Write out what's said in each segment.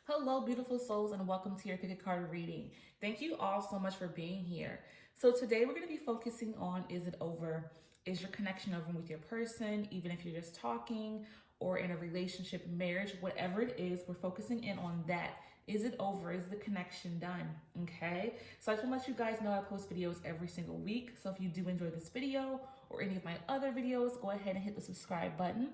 Hello, beautiful souls, and welcome to your pick a card reading. Thank you all so much for being here. So, today we're going to be focusing on is it over? Is your connection over with your person, even if you're just talking or in a relationship, marriage, whatever it is, we're focusing in on that. Is it over? Is the connection done? Okay. So, I just want to let you guys know I post videos every single week. So, if you do enjoy this video or any of my other videos, go ahead and hit the subscribe button.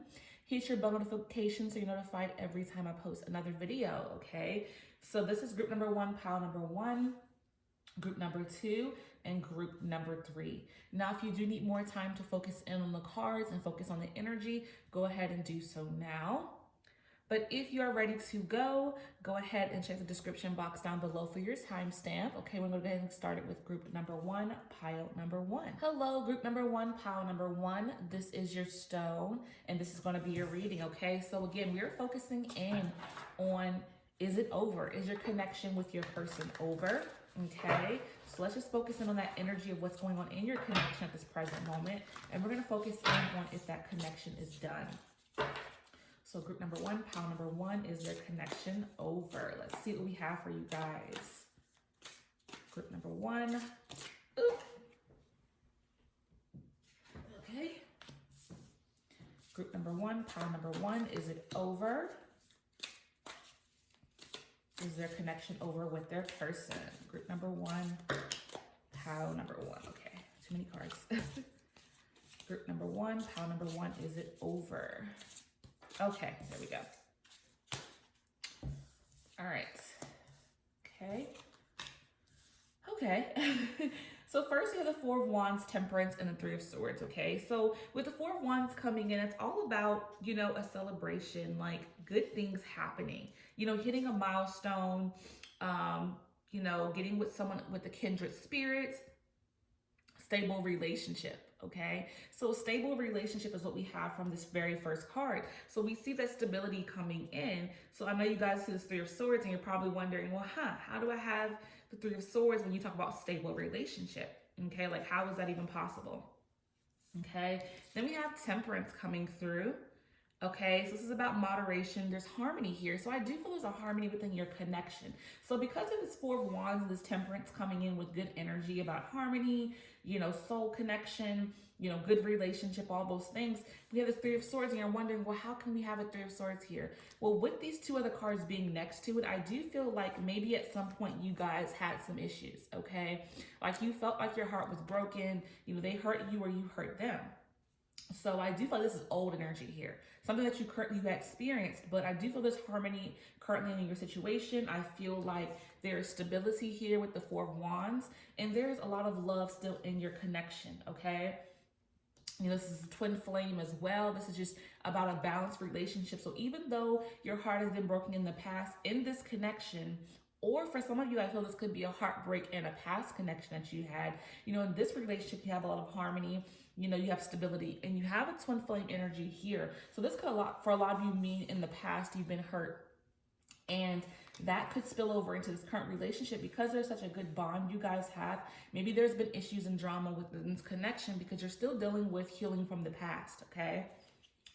Hit your bell notification so you're notified every time I post another video, okay? So this is group number one, pile number one, group number two, and group number three. Now, if you do need more time to focus in on the cards and focus on the energy, go ahead and do so now. But if you are ready to go ahead and check the description box down below for your timestamp. Okay, we're going to go ahead and start it with group number one, pile number one. Hello, group number one, pile number one. This is your stone, and this is going to be your reading, okay? So again, we're focusing in on, is it over? Is your connection with your person over? Okay, so let's just focus in on that energy of what's going on in your connection at this present moment. And we're going to focus in on if that connection is done. So group number one, pile number one, is their connection over? Let's see what we have for you guys. Group number one. Oop. Okay. Group number one, pile number one, is it over? Is their connection over with their person? Group number one, pile number one. Okay, too many cards. Group number one, pile number one, is it over? Okay, there we go. All right. Okay. So first you have the Four of Wands, Temperance, and the Three of Swords, okay? So with the Four of Wands coming in, it's all about, a celebration, like good things happening, hitting a milestone, getting with someone with a kindred spirit, stable relationship. Okay, so stable relationship is what we have from this very first card. So we see that stability coming in. So I know you guys see this Three of Swords and you're probably wondering, well, how do I have the Three of Swords when you talk about stable relationship? Okay, like how is that even possible? Okay, then we have Temperance coming through. Okay, so this is about moderation. There's harmony here. So I do feel there's a harmony within your connection. So because of this Four of Wands and this Temperance coming in with good energy about harmony, soul connection, good relationship, all those things, we have this Three of Swords and you're wondering, well, how can we have a Three of Swords here? Well, with these two other cards being next to it, I do feel like maybe at some point you guys had some issues, okay? Like you felt like your heart was broken, they hurt you or you hurt them. So I do feel like this is old energy here, something that you currently have experienced, but I do feel there's harmony currently in your situation. I feel like there is stability here with the Four of Wands, and there's a lot of love still in your connection, okay? This is a twin flame as well. This is just about a balanced relationship. So even though your heart has been broken in the past, in this connection, or for some of you, I feel this could be a heartbreak in a past connection that you had. In this relationship, you have a lot of harmony. You have stability, and you have a twin flame energy here. So this could for a lot of you mean in the past you've been hurt, and that could spill over into this current relationship because there's such a good bond you guys have. Maybe there's been issues and drama within this connection because you're still dealing with healing from the past, okay?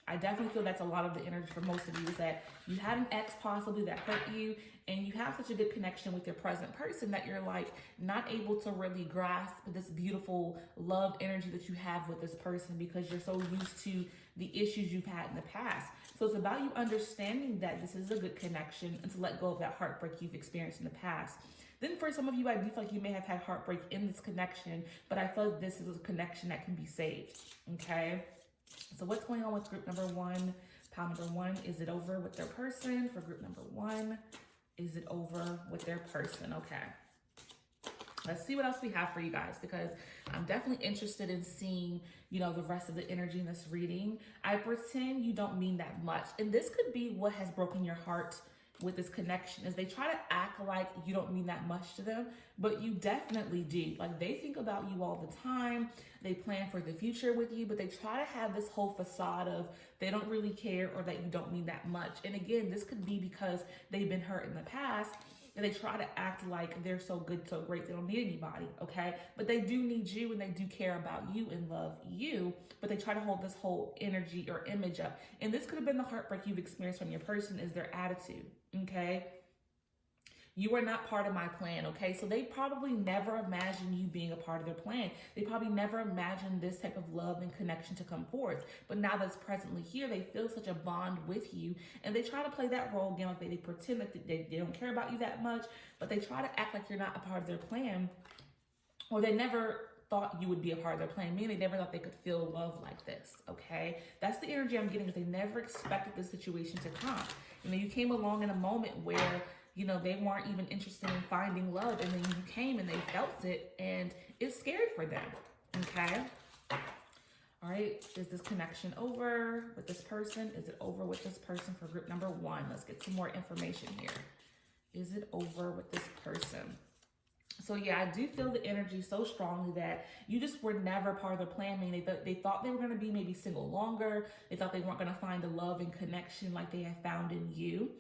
I definitely feel that's a lot of the energy for most of you, is that you had an ex possibly that hurt you, and you have such a good connection with your present person that you're like not able to really grasp this beautiful love energy that you have with this person because you're so used to the issues you've had in the past. So it's about you understanding that this is a good connection and to let go of that heartbreak you've experienced in the past. Then for some of you, I do feel like you may have had heartbreak in this connection, but I feel like this is a connection that can be saved, okay? So what's going on with group number one, pile number one? Is it over with their person? For group number one, is it over with their person? Okay. Let's see what else we have for you guys, because I'm definitely interested in seeing, the rest of the energy in this reading. I pretend you don't mean that much. And this could be what has broken your heart with this connection, is they try to act like you don't mean that much to them, but you definitely do. Like they think about you all the time. They plan for the future with you, but they try to have this whole facade of they don't really care or that you don't mean that much. And again, this could be because they've been hurt in the past and they try to act like they're so good, so great, they don't need anybody, okay? But they do need you and they do care about you and love you, but they try to hold this whole energy or image up. And this could have been the heartbreak you've experienced from your person, is their attitude, okay? You are not part of my plan, okay? So they probably never imagined you being a part of their plan. They probably never imagined this type of love and connection to come forth. But now that's presently here, they feel such a bond with you, and they try to play that role again, like they pretend that they don't care about you that much, but they try to act like you're not a part of their plan, or they never thought you would be a part of their plan, meaning they never thought they could feel love like this, okay? That's the energy I'm getting, is they never expected this situation to come. And then you came along in a moment where, you know, they weren't even interested in finding love, and then you came and they felt it, and it's scary for them, okay? All right, is this connection over with this person? Is it over with this person for group number 1? Let's get some more information here. Is it over with this person? So yeah, I do feel the energy so strongly that you just were never part of the plan. I mean, they thought they were going to be maybe single longer. They thought they weren't going to find a love and connection like they have found in you.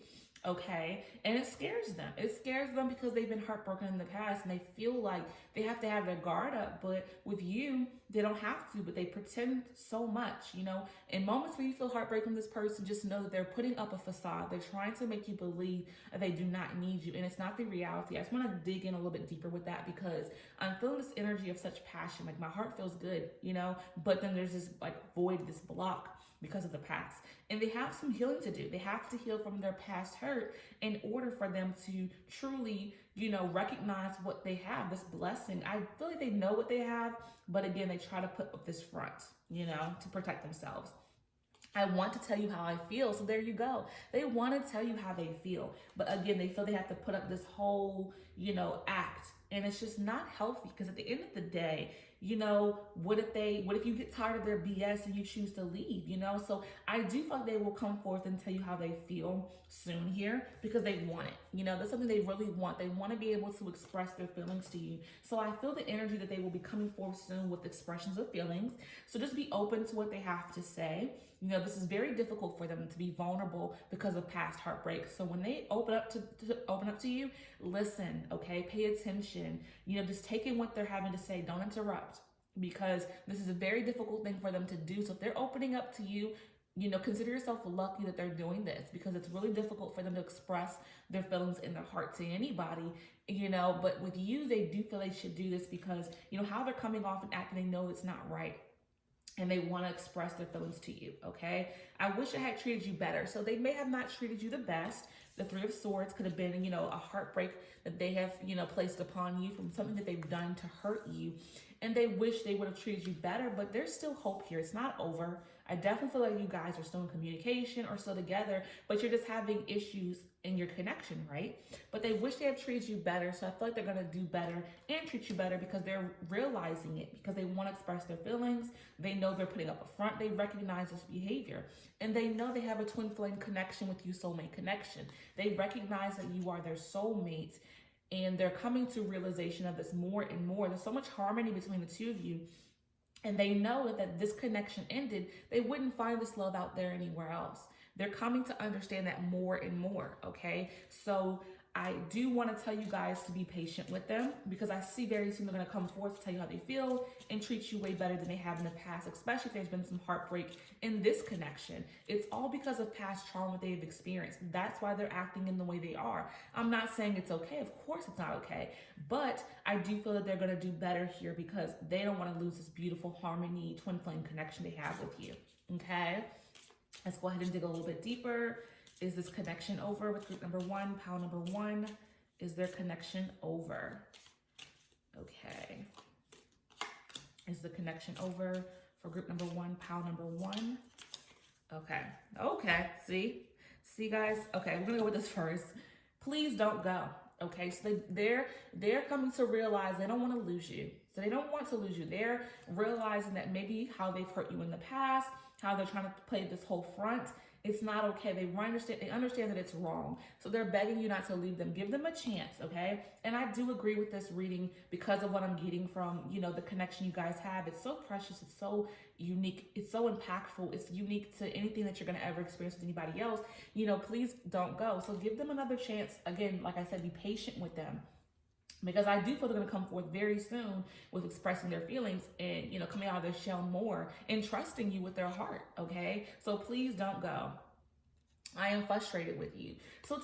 Okay, and it scares them. It scares them because they've been heartbroken in the past, and they feel like they have to have their guard up. But with you, they don't have to, but they pretend so much, you know. In moments where you feel heartbreak from this person, just know that they're putting up a facade. They're trying to make you believe that they do not need you, and it's not the reality. I just want to dig in a little bit deeper with that, because I'm feeling this energy of such passion. Like, my heart feels good, you know, but then there's this like void, this block because of the past. And they have some healing to do. They have to heal from their past hurt in order for them to truly, you know, recognize what they have, this blessing. I feel like they know what they have, but again, they try to put up this front, you know, to protect themselves. I want to tell you how I feel. So there you go. They want to tell you how they feel. But again, they feel they have to put up this whole, you know, act. And it's just not healthy, because at the end of the day, you know, what if you get tired of their BS and you choose to leave, you know? So I do feel like they will come forth and tell you how they feel soon here, because they want it. You know, that's something they really want. They want to be able to express their feelings to you. So I feel the energy that they will be coming forth soon with expressions of feelings. So just be open to what they have to say. You know, this is very difficult for them to be vulnerable because of past heartbreak. So when they open up to you, listen, okay? Pay attention. You know, just take in what they're having to say. Don't interrupt, because this is a very difficult thing for them to do. So if they're opening up to you, you know, consider yourself lucky that they're doing this, because it's really difficult for them to express their feelings in their heart to anybody, you know. But with you, they do feel they should do this because, you know, how they're coming off and acting, they know it's not right, and they want to express their feelings to you, okay? I wish I had treated you better. So they may have not treated you the best. The Three of Swords could have been, you know, a heartbreak that they have, you know, placed upon you from something that they've done to hurt you. And they wish they would have treated you better, but there's still hope here. It's not over. I definitely feel like you guys are still in communication or still together, but you're just having issues in your connection, right? But they wish they had treated you better. So I feel like they're going to do better and treat you better, because they're realizing it, because they want to express their feelings. They know they're putting up a front. They recognize this behavior, and they know they have a twin flame connection with you, soulmate connection. They recognize that you are their soulmate, and they're coming to realization of this more and more. There's so much harmony between the two of you. And they know that this connection ended, they wouldn't find this love out there anywhere else. They're coming to understand that more and more, okay? So I do want to tell you guys to be patient with them, because I see very soon they're going to come forth to tell you how they feel and treat you way better than they have in the past, especially if there's been some heartbreak in this connection. It's all because of past trauma they've experienced. That's why they're acting in the way they are. I'm not saying it's okay. Of course it's not okay. But I do feel that they're going to do better here, because they don't want to lose this beautiful harmony, twin flame connection they have with you, okay? Let's go ahead and dig a little bit deeper. Is this connection over with group number 1, pile number 1? Is their connection over? Okay. Is the connection over for group number 1, pile number 1? Okay. Okay. See guys? Okay, we're gonna go with this first. Please don't go. Okay, so they're coming to realize they don't want to lose you. So they don't want to lose you. They're realizing that maybe how they've hurt you in the past, how they're trying to play this whole front, it's not okay. They understand that it's wrong. So they're begging you not to leave them. Give them a chance, okay? And I do agree with this reading because of what I'm getting from, you know, the connection you guys have. It's so precious. It's so unique. It's so impactful. It's unique to anything that you're going to ever experience with anybody else. You know, please don't go. So give them another chance. Again, like I said, be patient with them, because I do feel they're going to come forth very soon with expressing their feelings and, you know, coming out of their shell more and trusting you with their heart, okay? So please don't go. I am frustrated with you. So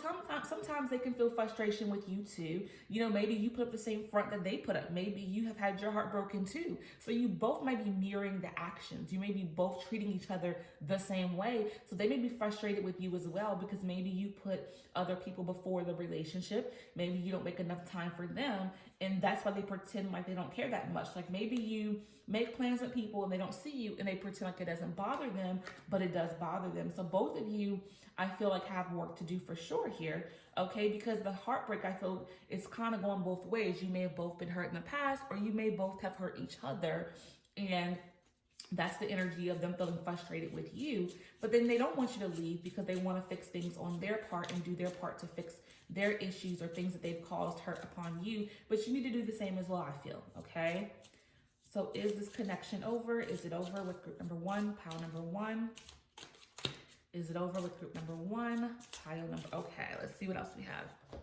sometimes they can feel frustration with you too. Maybe you put up the same front that they put up. Maybe you have had your heart broken too. So you both might be mirroring the actions. You may be both treating each other the same way. So they may be frustrated with you as well because maybe you put other people before the relationship. Maybe you don't make enough time for them. And that's why they pretend like they don't care that much. Like maybe you make plans with people and they don't see you and they pretend like it doesn't bother them, but it does bother them. So both of you, I feel like, have work to do for sure here, okay? Because the heartbreak, I feel, is kind of going both ways. You may have both been hurt in the past, or you may both have hurt each other, and that's the energy of them feeling frustrated with you. But then they don't want you to leave because they want to fix things on their part and do their part to fix their issues or things that they've caused hurt upon you. But you need to do the same as well, I feel, okay? So is this connection over? Is it over with group number one, pile number one? Is it over with group number one, pile number, okay, let's see what else we have.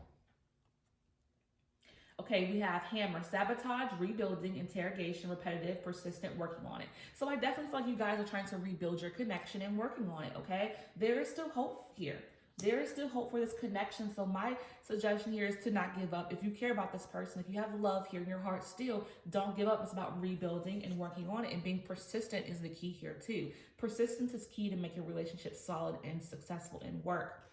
Okay, we have hammer, sabotage, rebuilding, interrogation, repetitive, persistent, working on it. So I definitely feel like you guys are trying to rebuild your connection and working on it, okay? There is still hope here. There is still hope for this connection. So my suggestion here is to not give up. If you care about this person, if you have love here in your heart still, don't give up. It's about rebuilding and working on it, and being persistent is the key here too. Persistence is key to make your relationship solid and successful in work.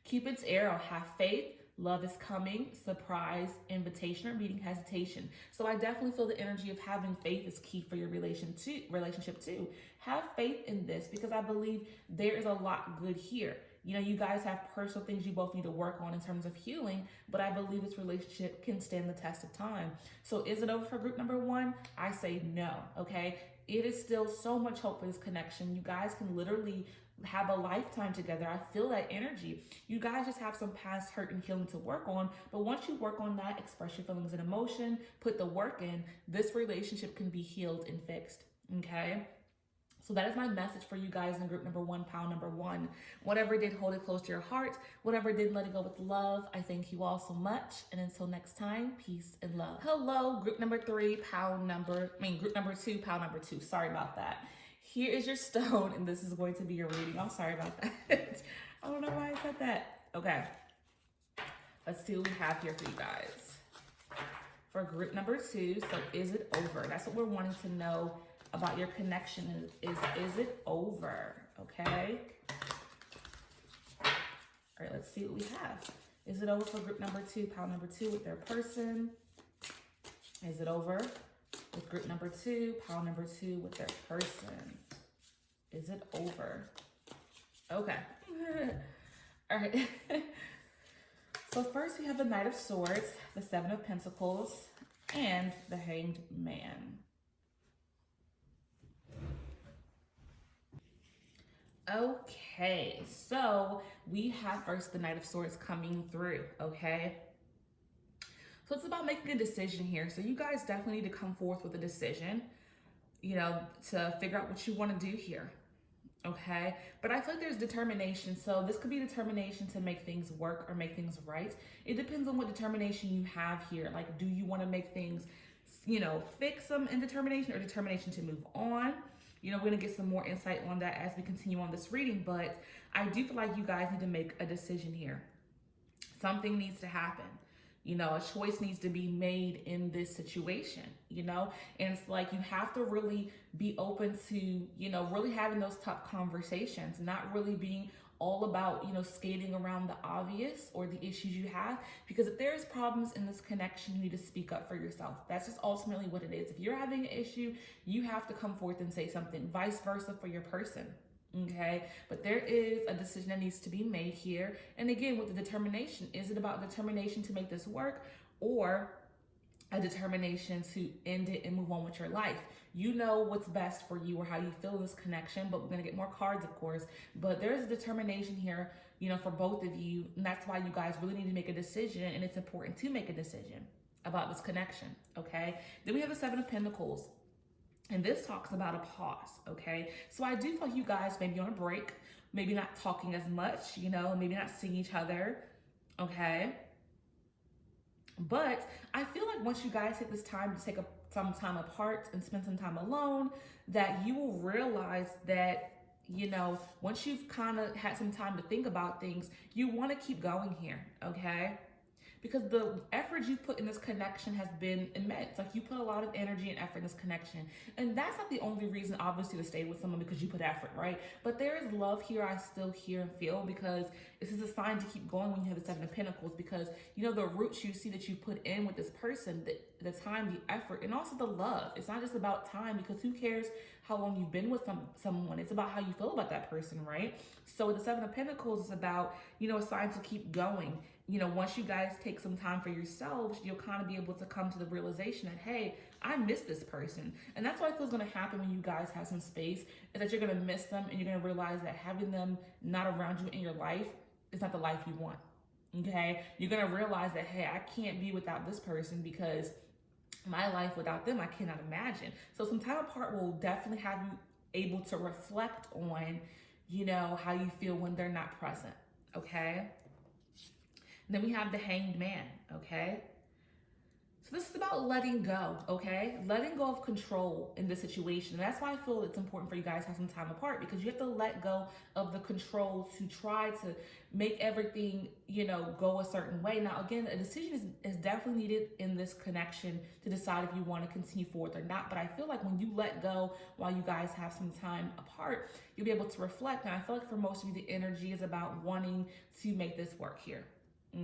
Cupid's arrow, have faith. Love is coming, surprise, invitation, or meeting, hesitation. So I definitely feel the energy of having faith is key for your relationship too. Have faith in this because I believe there is a lot good here. You guys have personal things you both need to work on in terms of healing, but I believe this relationship can stand the test of time. So is it over for group number one? I say no, okay? It is still so much hope for this connection. You guys can literally have a lifetime together. I feel that energy. You guys just have some past hurt and healing to work on, but once you work on that, express your feelings and emotion, put the work in, this relationship can be healed and fixed, okay? So that is my message for you guys in group number one, pile number one. Whatever did, hold it close to your heart. Whatever did, let it go with love. I thank you all so much. And until next time, peace and love. Hello, group number two, pile number two. Sorry about that. Here is your stone, and this is going to be your reading. I'm sorry about that. I don't know why I said that. Okay. Let's see what we have here for you guys. For group number two, so is it over? That's what we're wanting to know about your connection. Is it over? Okay. All right, let's see what we have. Is it over for group number two, pile number two, with their person? Is it over with group number two, pile number two, with their person? Is it over? Okay. All right. So first we have the Knight of Swords, the Seven of Pentacles, and the Hanged Man. Okay, so we have first the Knight of Swords coming through, okay? So it's about making a decision here. So you guys definitely need to come forth with a decision, to figure out what you want to do here, okay? But I feel like there's determination. So this could be determination to make things work or make things right. It depends on what determination you have here. Like, do you want to make things, fix them in determination, or determination to move on? We're going to get some more insight on that as we continue on this reading, but I do feel like you guys need to make a decision here. Something needs to happen. A choice needs to be made in this situation, and it's like you have to really be open to, really having those tough conversations, not really being all about, skating around the obvious or the issues you have, because if there's problems in this connection, you need to speak up for yourself. That's just ultimately what it is. If you're having an issue, you have to come forth and say something, vice versa for your person. Okay, but there is a decision that needs to be made here. And again, with the determination, is it about determination to make this work, or a determination to end it and move on with your life? You know what's best for you or how you feel this connection, but we're going to get more cards, of course. But there's a determination here, for both of you. And that's why you guys really need to make a decision. And it's important to make a decision about this connection. Okay, then we have the Seven of Pentacles. And this talks about a pause, okay? So I do feel like you guys may be on a break, maybe not talking as much, maybe not seeing each other, okay? But I feel like once you guys take this time to take some time apart and spend some time alone, that you will realize that once you've kind of had some time to think about things, you want to keep going here, okay? Because the effort you put in this connection has been immense. Like, you put a lot of energy and effort in this connection. And that's not the only reason, obviously, to stay with someone, because you put effort, right? But there is love here, I still hear and feel, because this is a sign to keep going when you have the Seven of Pentacles, because, the roots you see that you put in with this person, the time, the effort, and also the love. It's not just about time, because who cares how long you've been with someone? It's about how you feel about that person, right? So with the Seven of Pentacles is about, a sign to keep going. Once you guys take some time for yourselves, you'll kind of be able to come to the realization that, hey, I miss this person. And that's what I feel is going to happen when you guys have some space, is that you're going to miss them, and you're going to realize that having them not around you in your life is not the life you want. Okay? You're going to realize that, hey, I can't be without this person, because my life without them, I cannot imagine. So some time apart will definitely have you able to reflect on, how you feel when they're not present. Okay? Then we have the Hanged Man, okay? So this is about letting go, okay? Letting go of control in this situation. And that's why I feel it's important for you guys to have some time apart, because you have to let go of the control to try to make everything, go a certain way. Now, again, a decision is definitely needed in this connection to decide if you want to continue forward or not. But I feel like when you let go while you guys have some time apart, you'll be able to reflect. And I feel like for most of you, the energy is about wanting to make this work here.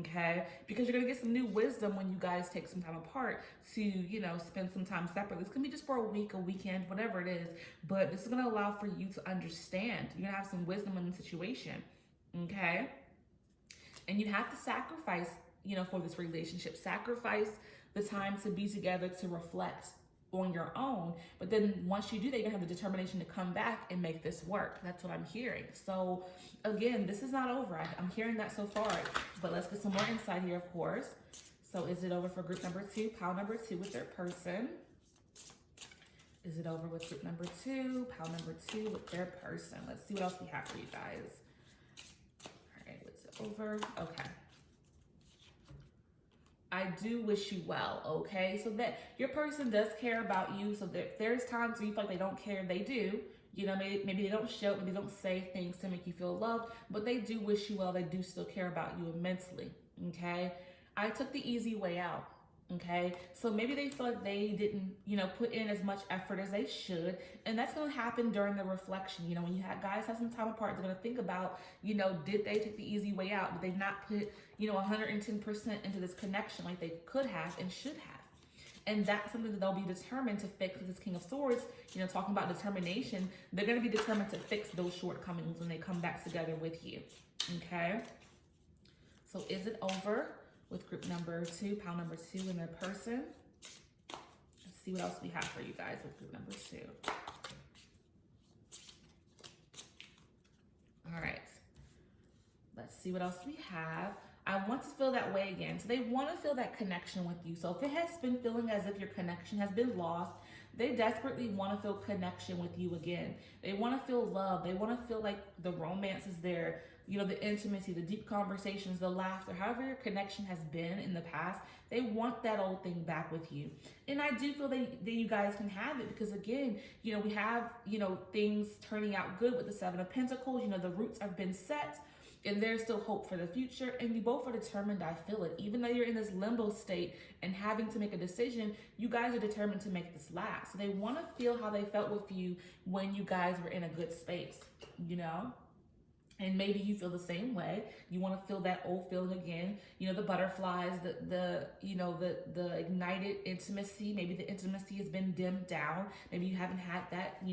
Okay, because you're gonna get some new wisdom when you guys take some time apart to, spend some time separately. This can be just for a week, a weekend, whatever it is, but this is gonna allow for you to understand. You're gonna have some wisdom in the situation, okay? And you have to sacrifice, for this relationship. Sacrifice the time to be together, to reflect on your own. But then once you do that, you're gonna have the determination to come back and make this work. That's what I'm hearing. So again, this is not over. I'm hearing that so far, but let's get some more insight here, of course. So is it over for group number 2, pile number 2 with their person? Is it over with group number 2, pile number 2 with their person? Let's see what else we have for you guys. All right, what's it over? Okay. I do wish you well, okay? So that your person does care about you. So that there's times where you feel like they don't care, they do. Maybe they don't show, maybe they don't say things to make you feel loved, but they do wish you well. They do still care about you immensely, okay? I took the easy way out, okay? So maybe they feel like they didn't, put in as much effort as they should, and that's going to happen during the reflection. When you guys have some time apart, they're going to think about, did they take the easy way out? Did they not put, 110% into this connection like they could have and should have? And that's something that they'll be determined to fix with this King of Swords. Talking about determination, they're going to be determined to fix those shortcomings when they come back together with you, okay? So is it over with group number 2, pile number 2 and their person? Let's see what else we have for you guys with group number 2. All right. Let's see what else we have. I want to feel that way again. So they want to feel that connection with you. So if it has been feeling as if your connection has been lost, they desperately want to feel connection with you again. They want to feel love. They want to feel like the romance is there, the intimacy, the deep conversations, the laughter, however your connection has been in the past, they want that old thing back with you. And I do feel that you guys can have it, because again, we have, things turning out good with the Seven of Pentacles. The roots have been set, and there's still hope for the future, and you both are determined. I feel it. Even though you're in this limbo state and having to make a decision, you guys are determined to make this last. So they want to feel how they felt with you when you guys were in a good space, And maybe you feel the same way. You want to feel that old feeling again. The butterflies, the ignited intimacy. Maybe the intimacy has been dimmed down. Maybe you haven't had that,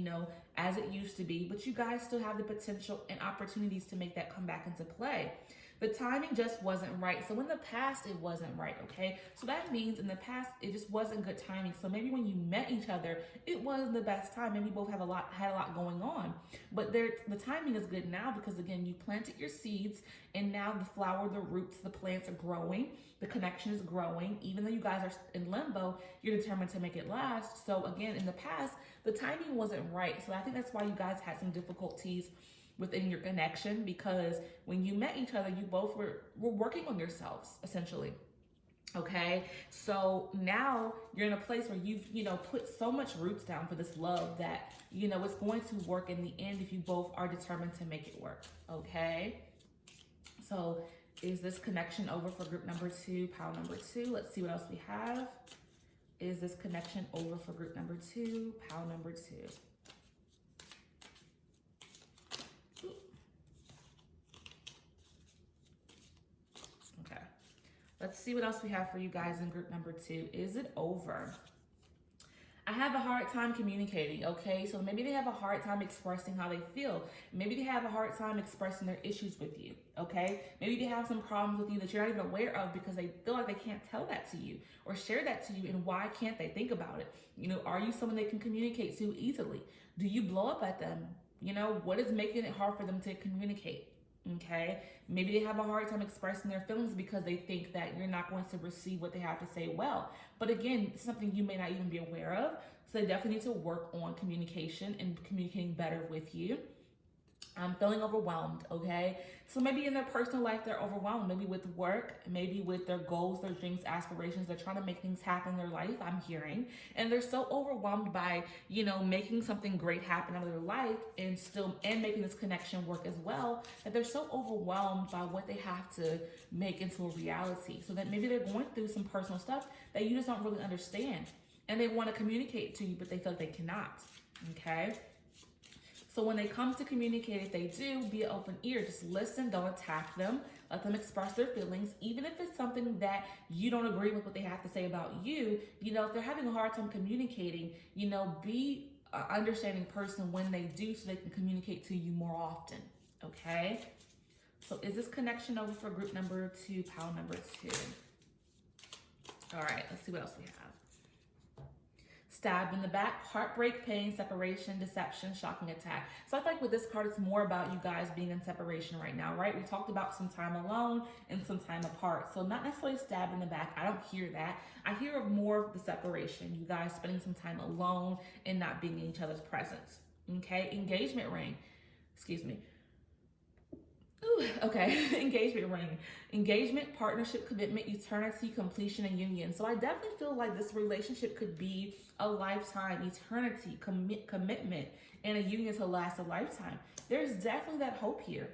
as it used to be. But you guys still have the potential and opportunities to make that come back into play. The timing just wasn't right. So in the past, it wasn't right, okay? So that means in the past, it just wasn't good timing. So maybe when you met each other, it wasn't the best time. Maybe you both had a lot going on. But the timing is good now, because again, you planted your seeds, and now the flower, the roots, the plants are growing. The connection is growing. Even though you guys are in limbo, you're determined to make it last. So again, in the past, the timing wasn't right. So I think that's why you guys had some difficulties within your connection, because when you met each other, you both were working on yourselves, essentially. Okay, so now you're in a place where you've, put so much roots down for this love that, it's going to work in the end if you both are determined to make it work. Okay, so is this connection over for group number two, pile number two? Let's see what else we have. Is this connection over for group number two, pile number two? Okay, let's see what else we have for you guys in group number two. Is it over? I have a hard time communicating, okay? So maybe they have a hard time expressing how they feel. Maybe they have a hard time expressing their issues with you, okay? Maybe they have some problems with you that you're not even aware of because they feel like they can't tell that to you or share that to you, and why can't they? Think about it. Are you someone they can communicate to easily? Do you blow up at them? What is making it hard for them to communicate? Okay, maybe they have a hard time expressing their feelings because they think that you're not going to receive what they have to say well. But again, it's something you may not even be aware of. So they definitely need to work on communication and communicating better with you. I'm feeling overwhelmed, okay? So maybe in their personal life, they're overwhelmed. Maybe with work, maybe with their goals, their dreams, aspirations. They're trying to make things happen in their life, I'm hearing. And they're so overwhelmed by, making something great happen out of their life and making this connection work as well, that they're so overwhelmed by what they have to make into a reality. So that maybe they're going through some personal stuff that you just don't really understand. And they want to communicate to you, but they feel like they cannot, okay? So when they come to communicate, if they do, be an open ear. Just listen, don't attack them. Let them express their feelings, even if it's something that you don't agree with what they have to say about you. If they're having a hard time communicating, be an understanding person when they do, so they can communicate to you more often, okay? So is this connection over for group number two, pile number two? All right, let's see what else we have. Stabbed in the back, heartbreak, pain, separation, deception, shocking attack. So I feel like with this card, it's more about you guys being in separation right now, right? We talked about some time alone and some time apart. So not necessarily stabbed in the back. I don't hear that. I hear of more of the separation. You guys spending some time alone and not being in each other's presence. Okay, engagement ring. Excuse me. Ooh, okay, engagement ring. Engagement, partnership, commitment, eternity, completion, and union. So I definitely feel like this relationship could be a lifetime, eternity, commitment, and a union to last a lifetime. There's definitely that hope here.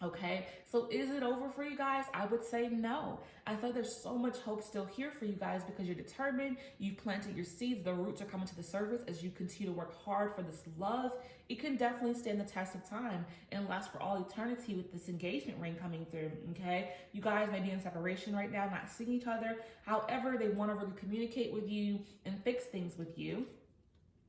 Okay, so is it over for you guys? I would say no. I feel like there's so much hope still here for you guys because you're determined, you've planted your seeds, the roots are coming to the surface as you continue to work hard for this love. It can definitely stand the test of time and last for all eternity with this engagement ring coming through, okay? You guys may be in separation right now, not seeing each other. However, they want to really communicate with you and fix things with you.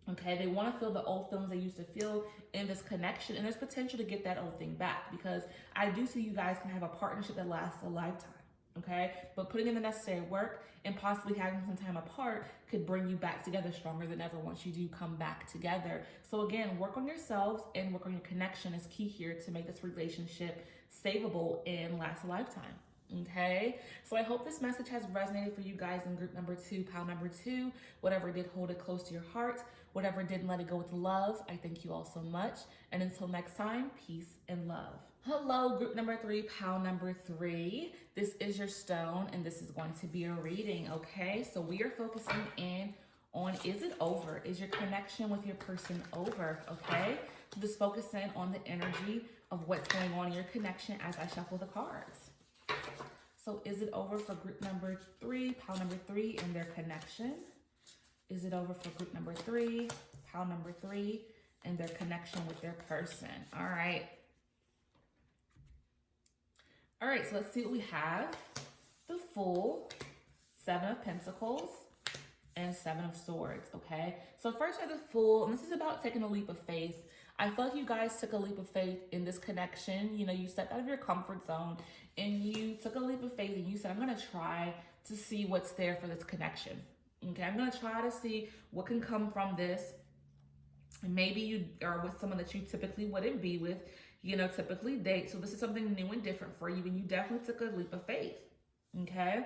Okay, they want to feel the old feelings they used to feel in this connection, and there's potential to get that old thing back because I do see you guys can have a partnership that lasts a lifetime. Okay, but putting in the necessary work and possibly having some time apart could bring you back together stronger than ever once you do come back together. So again, work on yourselves and work on your connection is key here to make this relationship savable and last a lifetime. Okay, so I hope this message has resonated for you guys in group number two, pile number two. Whatever did, hold it close to your heart. Whatever didn't, let it go with love. I thank you all so much. And until next time, peace and love. Hello, group number three, pile number three. This is your stone, and this is going to be a reading, okay? So we are focusing in on, is it over? Is your connection with your person over, okay? So just focus in on the energy of what's going on in your connection as I shuffle the cards. So is it over for group number three, pile number three, and their connection? Is it over for group number three, pile number three, and their connection with their person? All right. All right, so let's see what we have. The Fool, Seven of Pentacles, and Seven of Swords, okay? So first I have the Fool, and this is about taking a leap of faith. I feel like you guys took a leap of faith in this connection. You stepped out of your comfort zone, and you took a leap of faith, and you said, I'm going to try to see what's there for this connection. Okay, I'm going to try to see what can come from this. And maybe you are with someone that you typically wouldn't be with, typically date. So this is something new and different for you, and you definitely took a leap of faith. Okay.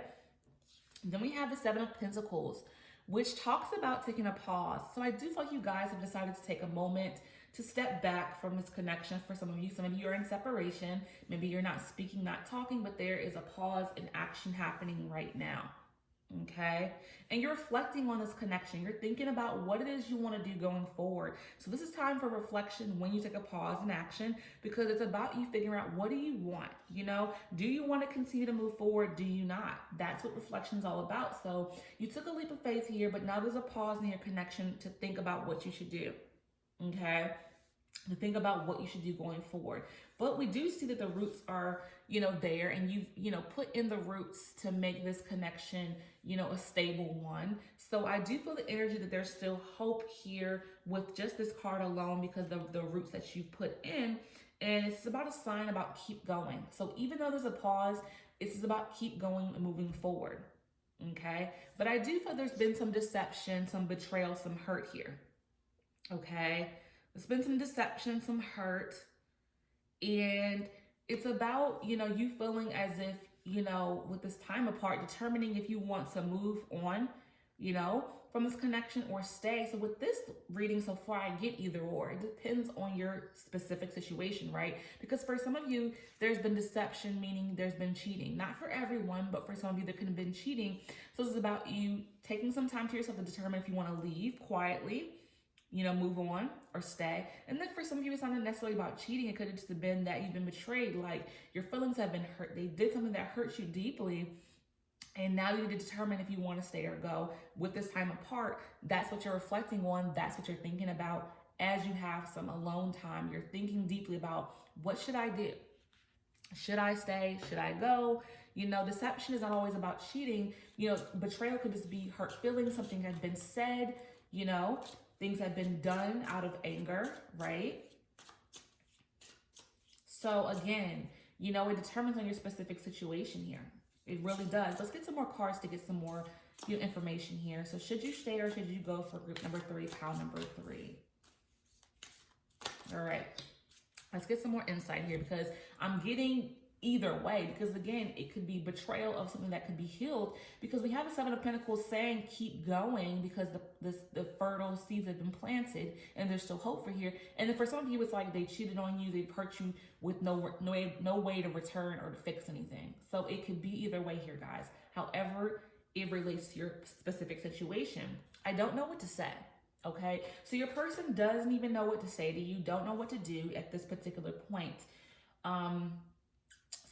Then we have the Seven of Pentacles, which talks about taking a pause. So I do feel like you guys have decided to take a moment to step back from this connection for some of you. Some of you are in separation. Maybe you're not speaking, not talking, but there is a pause in action happening right now. Okay. And you're reflecting on this connection. You're thinking about what it is you want to do going forward. So this is time for reflection when you take a pause in action, because it's about you figuring out, what do you want? You know, do you want to continue to move forward? Do you not? That's what reflection is all about. So you took a leap of faith here, but now there's a pause in your connection to think about what you should do. Okay. To think about what you should do going forward. But we do see that the roots are, there, and you've, put in the roots to make this connection, a stable one. So I do feel the energy that there's still hope here with just this card alone, because the roots that you put in, and it's about a sign about keep going. So even though there's a pause, it's about keep going and moving forward. Okay. But I do feel there's been some deception, some betrayal, some hurt here. Okay. There's been some deception, some hurt, and it's about, you feeling as if, with this time apart, determining if you want to move on, from this connection or stay. So with this reading so far, I get either or. It depends on your specific situation, right? Because for some of you, there's been deception, meaning there's been cheating. Not for everyone, but for some of you, there could have been cheating. So this is about you taking some time to yourself to determine if you want to leave quietly, move on or stay. And then for some of you, it's not necessarily about cheating. It could have just been that you've been betrayed. Like, your feelings have been hurt. They did something that hurt you deeply. And now you need to determine if you want to stay or go. With this time apart, that's what you're reflecting on. That's what you're thinking about as you have some alone time. You're thinking deeply about, what should I do? Should I stay? Should I go? Deception is not always about cheating. Betrayal could just be hurt feelings. Something has been said, things have been done out of anger, right? So again, it determines on your specific situation here. It really does. Let's get some more cards to get some more information here. So should you stay or should you go for group number 3, pile number 3? All right. Let's get some more insight here, because I'm getting either way, because again, it could be betrayal of something that could be healed, because we have the 7 of Pentacles saying keep going, because the fertile seeds have been planted and there's still hope for here. And then for some of you, it's like they cheated on you, they've hurt you with no way to return or to fix anything. So it could be either way here, guys. However it relates to your specific situation. I don't know what to say. Okay, so your person doesn't even know what to say to you, don't know what to do at this particular point.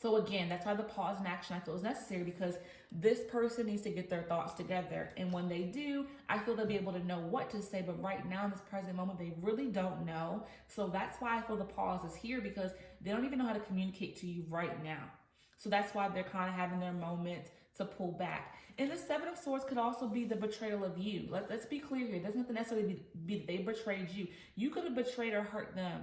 So again, that's why the pause in action I feel is necessary, because this person needs to get their thoughts together. And when they do, I feel they'll be able to know what to say. But right now, in this present moment, they really don't know. So that's why I feel the pause is here, because they don't even know how to communicate to you right now. So that's why they're kind of having their moment to pull back. And the 7 of Swords could also be the betrayal of you. Let's be clear here. It doesn't necessarily be that they betrayed you. You could have betrayed or hurt them,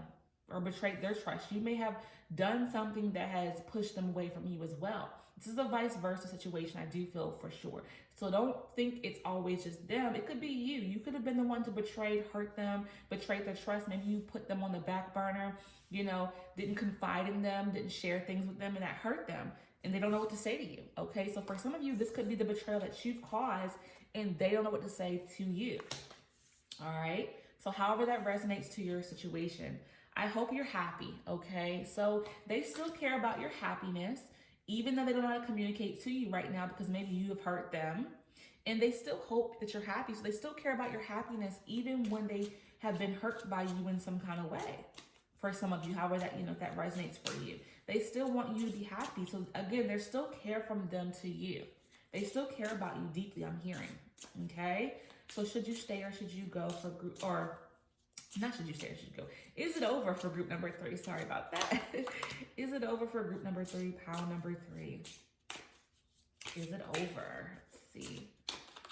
or betrayed their trust. You may have done something that has pushed them away from you as well. This is a vice versa situation, I do feel, for sure. So don't think it's always just them. It could be you. You could have been the one to betray, hurt them, betrayed their trust. Maybe you put them on the back burner, didn't confide in them, didn't share things with them, and that hurt them. And they don't know what to say to you, okay? So for some of you, this could be the betrayal that you've caused, and they don't know what to say to you, all right? So however that resonates to your situation, I hope you're happy, okay? So they still care about your happiness, even though they don't know how to communicate to you right now, because maybe you have hurt them, and they still hope that you're happy. So they still care about your happiness, even when they have been hurt by you in some kind of way. For some of you, however that, if that resonates for you, they still want you to be happy. So again, there's still care from them to you. They still care about you deeply, I'm hearing, okay? So should you stay or should you go for group, or not should you stay or should you go? Is it over for group number 3? Sorry about that. Is it over for group number 3, pile number 3? Is it over? Let's see.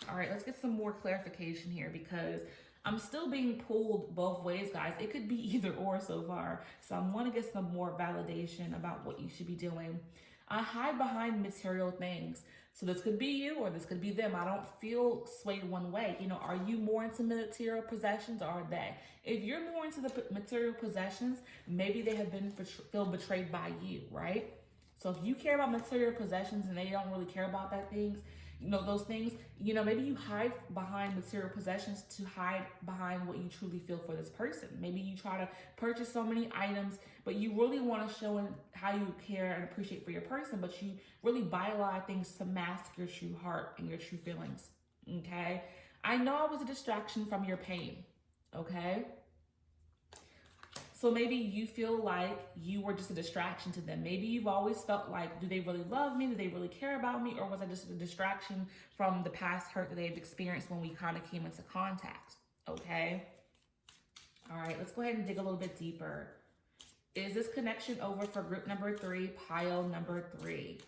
All right, let's get some more clarification here, because I'm still being pulled both ways, guys. It could be either or so far. So I want to get some more validation about what you should be doing. Hide behind material things. So this could be you or this could be them. I don't feel swayed one way. Are you more into material possessions, or are they? If you're more into the material possessions, maybe they have feel betrayed by you, right? So if you care about material possessions and they don't really care about that things, those things, maybe you hide behind material possessions to hide behind what you truly feel for this person. Maybe you try to purchase so many items, but you really want to show how you care and appreciate for your person, but you really buy a lot of things to mask your true heart and your true feelings. Okay? I know I was a distraction from your pain. Okay? So maybe you feel like you were just a distraction to them. Maybe you've always felt like, do they really love me? Do they really care about me? Or was I just a distraction from the past hurt that they've experienced when we kind of came into contact? Okay. All right, let's go ahead and dig a little bit deeper. Is this connection over for group number 3, pile number 3?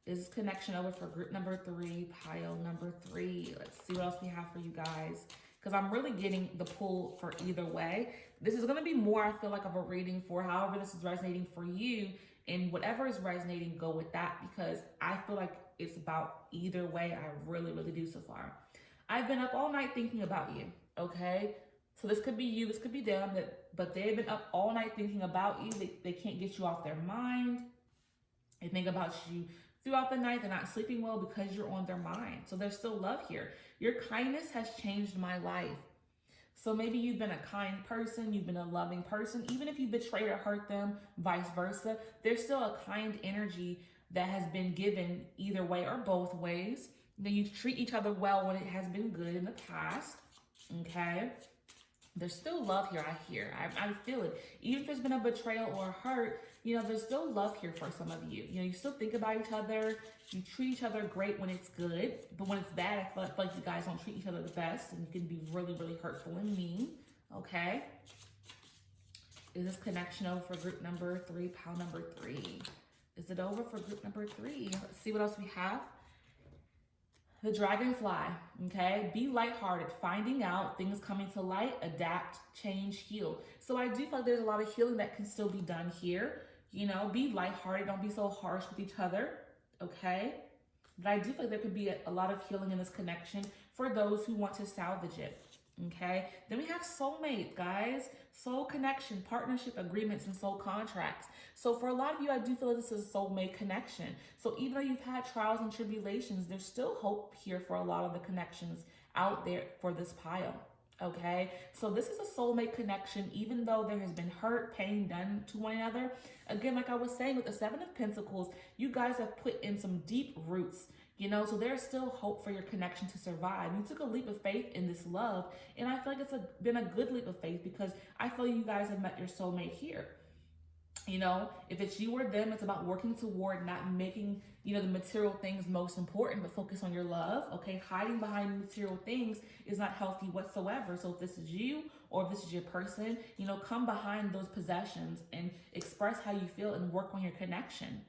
Is this connection over for group number 3, pile number 3? Let's see what else we have for you guys, because I'm really getting the pull for either way. This is going to be more, I feel like, of a reading for however this is resonating for you, and whatever is resonating, go with that, because I feel like it's about either way. I really, really do so far. I've been up all night thinking about you, okay? So this could be you, this could be them, but they've been up all night thinking about you. They can't get you off their mind. They think about you throughout the night. They're not sleeping well because you're on their mind. So there's still love here. Your kindness has changed my life. So maybe you've been a kind person, you've been a loving person. Even if you betrayed or hurt them, vice versa, there's still a kind energy that has been given either way or both ways. Then you treat each other well when it has been good in the past. Okay? There's still love here, I hear. I feel it. Even if there's been a betrayal or a hurt, there's still love here for some of you. You still think about each other. You treat each other great when it's good. But when it's bad, I feel like you guys don't treat each other the best. And you can be really, really hurtful and mean. Okay? Is this connection over for group number 3, pile number 3? Is it over for group number 3? Let's see what else we have. The dragonfly, okay? Be lighthearted, finding out, things coming to light, adapt, change, heal. So I do feel like there's a lot of healing that can still be done here. Be lighthearted, don't be so harsh with each other, okay? But I do feel like there could be a lot of healing in this connection for those who want to salvage it. Okay, then we have soulmate, guys. Soul connection, partnership agreements, and soul contracts. So for a lot of you, I do feel like this is a soulmate connection. So even though you've had trials and tribulations, there's still hope here for a lot of the connections out there for this pile. Okay, so this is a soulmate connection, even though there has been hurt, pain done to one another. Again, like I was saying with the 7 of Pentacles, you guys have put in some deep roots. So there's still hope for your connection to survive. You took a leap of faith in this love, and I feel like it's been a good leap of faith, because I feel you guys have met your soulmate here. If it's you or them, it's about working toward not making, the material things most important, but focus on your love, okay? Hiding behind material things is not healthy whatsoever. So if this is you or if this is your person, come behind those possessions and express how you feel and work on your connection.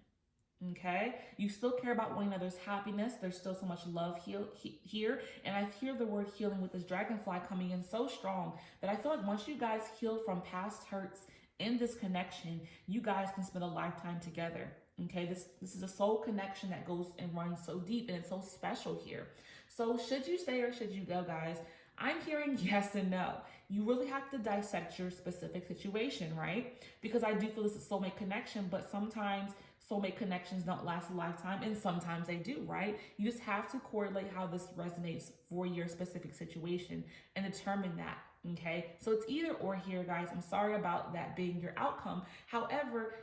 Okay, you still care about one another's happiness. There's still so much love here, and I hear the word healing with this dragonfly coming in so strong that I feel like once you guys heal from past hurts in this connection, you guys can spend a lifetime together. Okay, this is a soul connection that goes and runs so deep, and it's so special here. So should you stay or should you go, guys? I'm hearing yes and no. You really have to dissect your specific situation, right? Because I do feel this is a soulmate connection, but sometimes soulmate connections don't last a lifetime, and sometimes they do, right? You just have to correlate how this resonates for your specific situation and determine that, okay? So it's either or here, guys. I'm sorry about that being your outcome. However,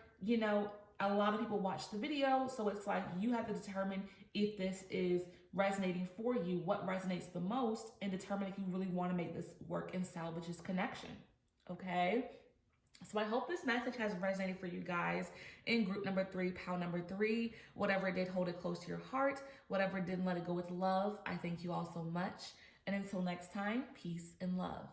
a lot of people watch the video, so it's like you have to determine if this is resonating for you, what resonates the most, and determine if you really want to make this work and salvage this connection, okay? So I hope this message has resonated for you guys in group number 3, pile number 3. Whatever it did, hold it close to your heart. Whatever it didn't, let it go with love. I thank you all so much. And until next time, peace and love.